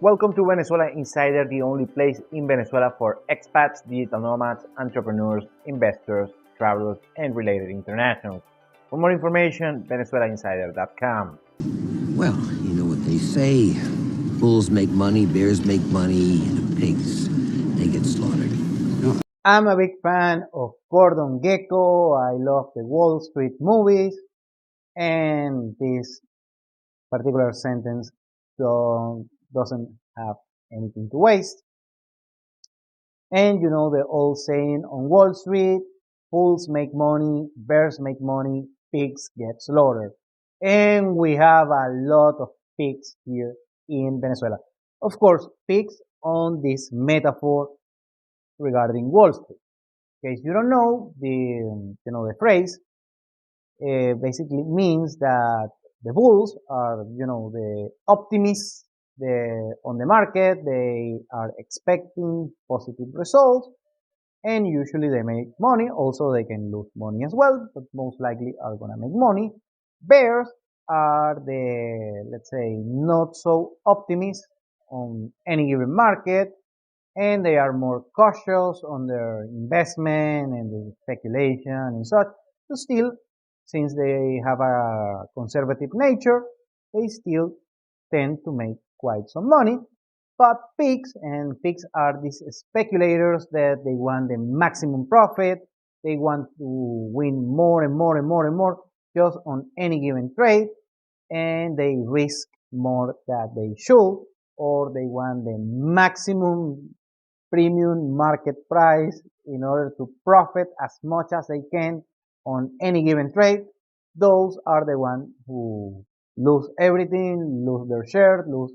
Welcome to Venezuela Insider, the only place in Venezuela for expats, digital nomads, entrepreneurs, investors, travelers, and related internationals. For more information, venezuelainsider.com. Well, you know what they say. Bulls make money, bears make money, and pigs, they get slaughtered. I'm a big fan of Gordon Gekko. I love the Wall Street movies, and this particular sentence doesn't have anything to waste. And you know the old saying on Wall Street, fools make money, bears make money, pigs get slaughtered. And we have a lot of pigs here in Venezuela. Of course, pigs on this metaphor regarding Wall Street. In case you don't know, the phrase basically means that the bulls are, the optimists on the market. They are expecting positive results, and usually they make money. Also, they can lose money as well, but most likely are gonna make money. Bears are the, let's say, not so optimist on any given market, and they are more cautious on their investment and the speculation and such. So still, since they have a conservative nature, they still tend to make quite some money. But pigs are these speculators that they want the maximum profit. They want to win more and more and more and more just on any given trade, and they risk more than they should, or they want the maximum premium market price in order to profit as much as they can on any given trade. Those are the ones who lose everything, lose their share, lose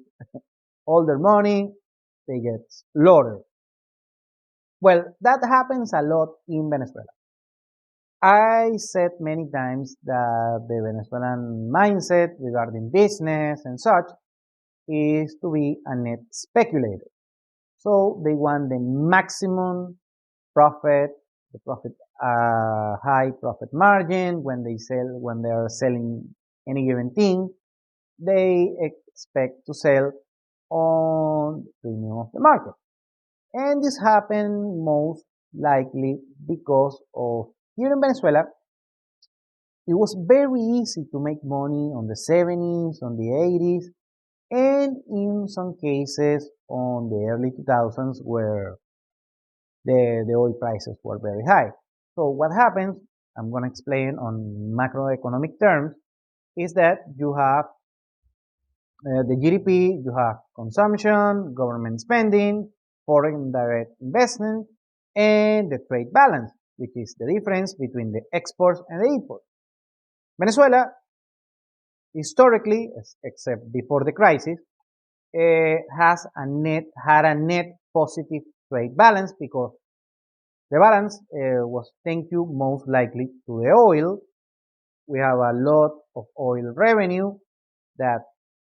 all their money, they get slaughtered. Well, that happens a lot in Venezuela. I said many times that the Venezuelan mindset regarding business and such is to be a net speculator. So they want the maximum profit, the profit, high profit margin when they are selling any given thing. They expect to sell on the premium of the market. And this happened most likely because of here in Venezuela, it was very easy to make money on the 70s, on the 80s, and in some cases on the early 2000s where the oil prices were very high. So what happens, I'm going to explain on macroeconomic terms, is that you have the GDP, you have consumption, government spending, foreign direct investment, and the trade balance, which is the difference between the exports and the imports. Venezuela, historically, except before the crisis, had a net positive trade balance because the balance was thank you most likely to the oil. We have a lot of oil revenue that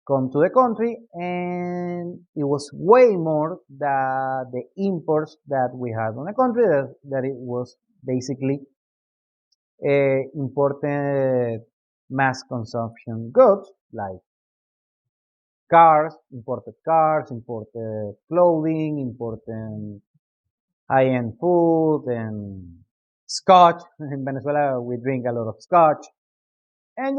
come to the country, and it was way more than the imports that we had on the country, that it was basically imported mass consumption goods like cars, imported clothing, imported high-end food, and scotch. In Venezuela, we drink a lot of scotch, and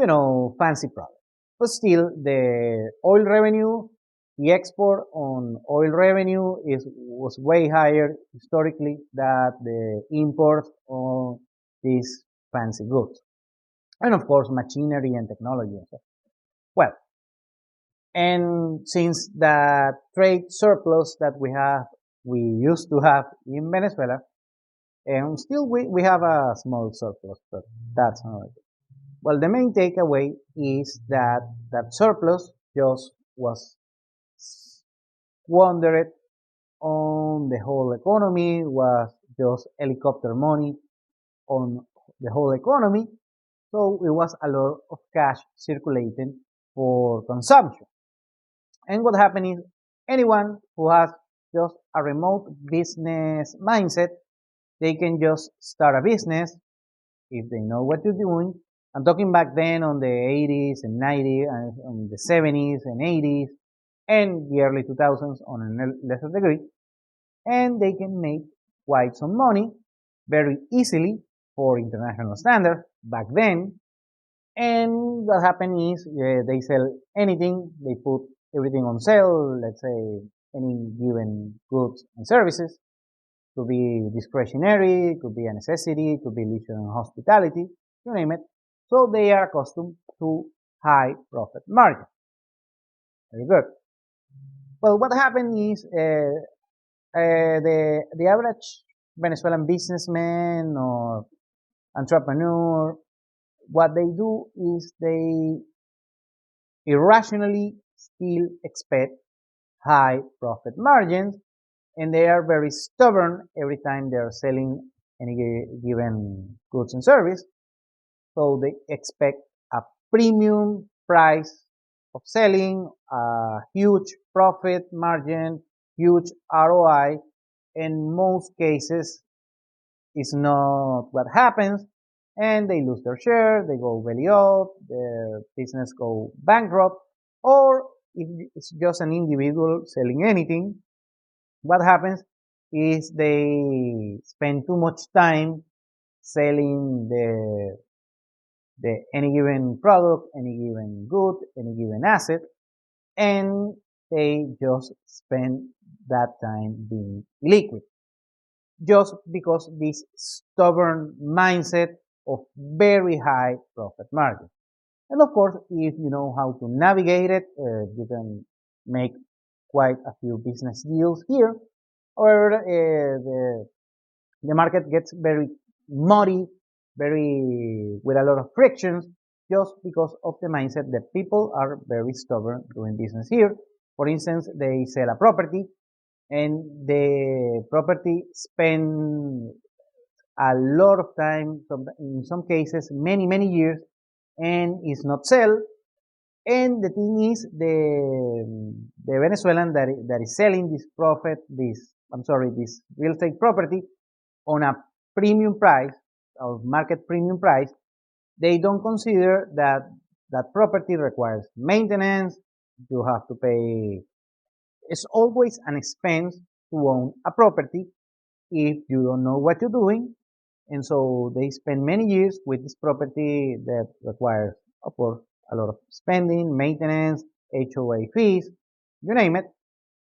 fancy products. But still, the oil revenue, the export on oil revenue was way higher historically than the imports on these fancy goods. And of course, machinery and technology. Well, and since the trade surplus that we used to have in Venezuela, and still we have a small surplus, but that's not it. Well, the main takeaway is that that surplus just was squandered on the whole economy, was just helicopter money on the whole economy. So it was a lot of cash circulating for consumption. And what happened is anyone who has just a remote business mindset, they can just start a business if they know what they're doing. I'm talking back then on the 80s and 90s and on the 70s and 80s. and the early 2000s on a lesser degree, and they can make quite some money very easily for international standards back then. And what happened is they sell anything, they put everything on sale, let's say any given goods and services. Could be discretionary, could be a necessity, could be leisure and hospitality, you name it. So they are accustomed to high profit margin. Very good. Well, what happened is the average Venezuelan businessman or entrepreneur, what they do is they irrationally still expect high profit margins, and they are very stubborn every time they are selling any given goods and service. So they expect a premium price of selling, a huge profit margin, huge ROI. In most cases, is not what happens, and they lose their share, they go belly up, their business go bankrupt, or if it's just an individual selling anything, what happens is they spend too much time selling the any given product, any given good, any given asset, and they just spend that time being liquid. Just because this stubborn mindset of very high profit margin. And of course, if you know how to navigate it, you can make quite a few business deals here. However, the market gets very muddy, very with a lot of frictions, just because of the mindset that people are very stubborn doing business here. For instance, they sell a property, and the property spend a lot of time, in some cases many years, and is not sell. And the thing is, the Venezuelan that is selling this real estate property on a premium price, or market premium price, they don't consider that that property requires maintenance. You have to pay. It's always an expense to own a property if you don't know what you're doing. And so they spend many years with this property that requires, of course, a lot of spending, maintenance, HOA fees, you name it.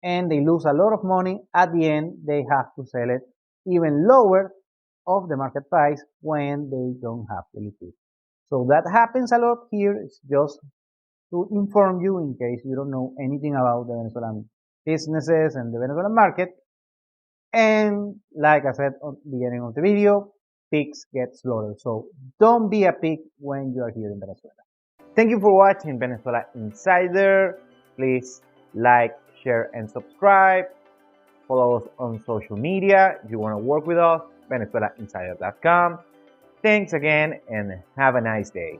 And they lose a lot of money. At the end, they have to sell it even lower of the market price when they don't have the liquidity. So that happens a lot here. It's just to inform you in case you don't know anything about the Venezuelan businesses and the Venezuelan market. And like I said at the beginning of the video, pigs get slaughtered. So don't be a pig when you are here in Venezuela. Thank you for watching Venezuela Insider. Please like, share, and subscribe. Follow us on social media. If you want to work with us, VenezuelaInsider.com. Thanks again and have a nice day.